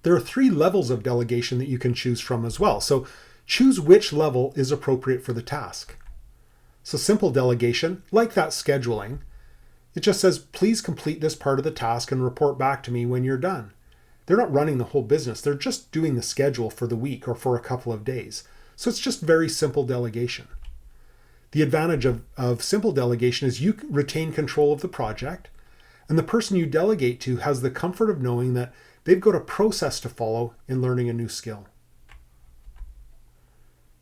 There are 3 levels of delegation that you can choose from as well. So choose which level is appropriate for the task. So simple delegation, like that scheduling, it just says, please complete this part of the task and report back to me when you're done. They're not running the whole business. They're just doing the schedule for the week or for a couple of days. So it's just very simple delegation. The advantage of simple delegation is you retain control of the project, and the person you delegate to has the comfort of knowing that they've got a process to follow in learning a new skill.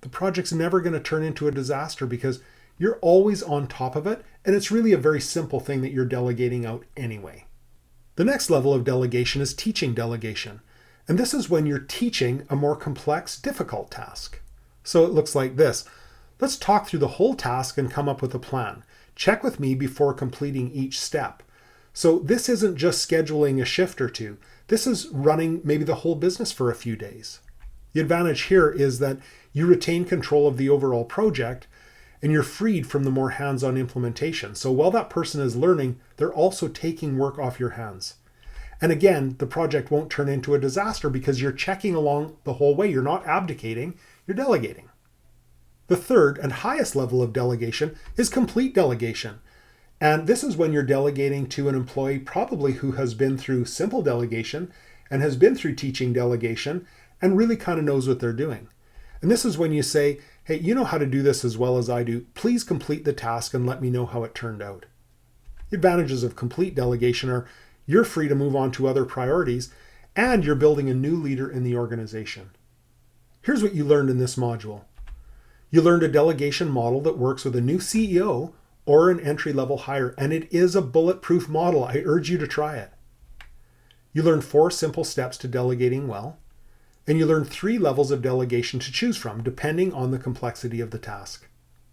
The project's never going to turn into a disaster because you're always on top of it, and it's really a very simple thing that you're delegating out anyway. The next level of delegation is teaching delegation, and this is when you're teaching a more complex, difficult task. So it looks like this. Let's talk through the whole task and come up with a plan. Check with me before completing each step. So this isn't just scheduling a shift or two. This is running maybe the whole business for a few days. The advantage here is that you retain control of the overall project and you're freed from the more hands-on implementation. So while that person is learning, they're also taking work off your hands. And again, the project won't turn into a disaster because you're checking along the whole way. You're not abdicating, you're delegating. The third and highest level of delegation is complete delegation. And this is when you're delegating to an employee probably who has been through simple delegation and has been through teaching delegation and really kind of knows what they're doing. And this is when you say, hey, you know how to do this as well as I do. Please complete the task and let me know how it turned out. The advantages of complete delegation are you're free to move on to other priorities and you're building a new leader in the organization. Here's what you learned in this module. You learned a delegation model that works with a new CEO or an entry-level hire, and it is a bulletproof model. I urge you to try it. You learned 4 simple steps to delegating well, and you learned 3 levels of delegation to choose from, depending on the complexity of the task.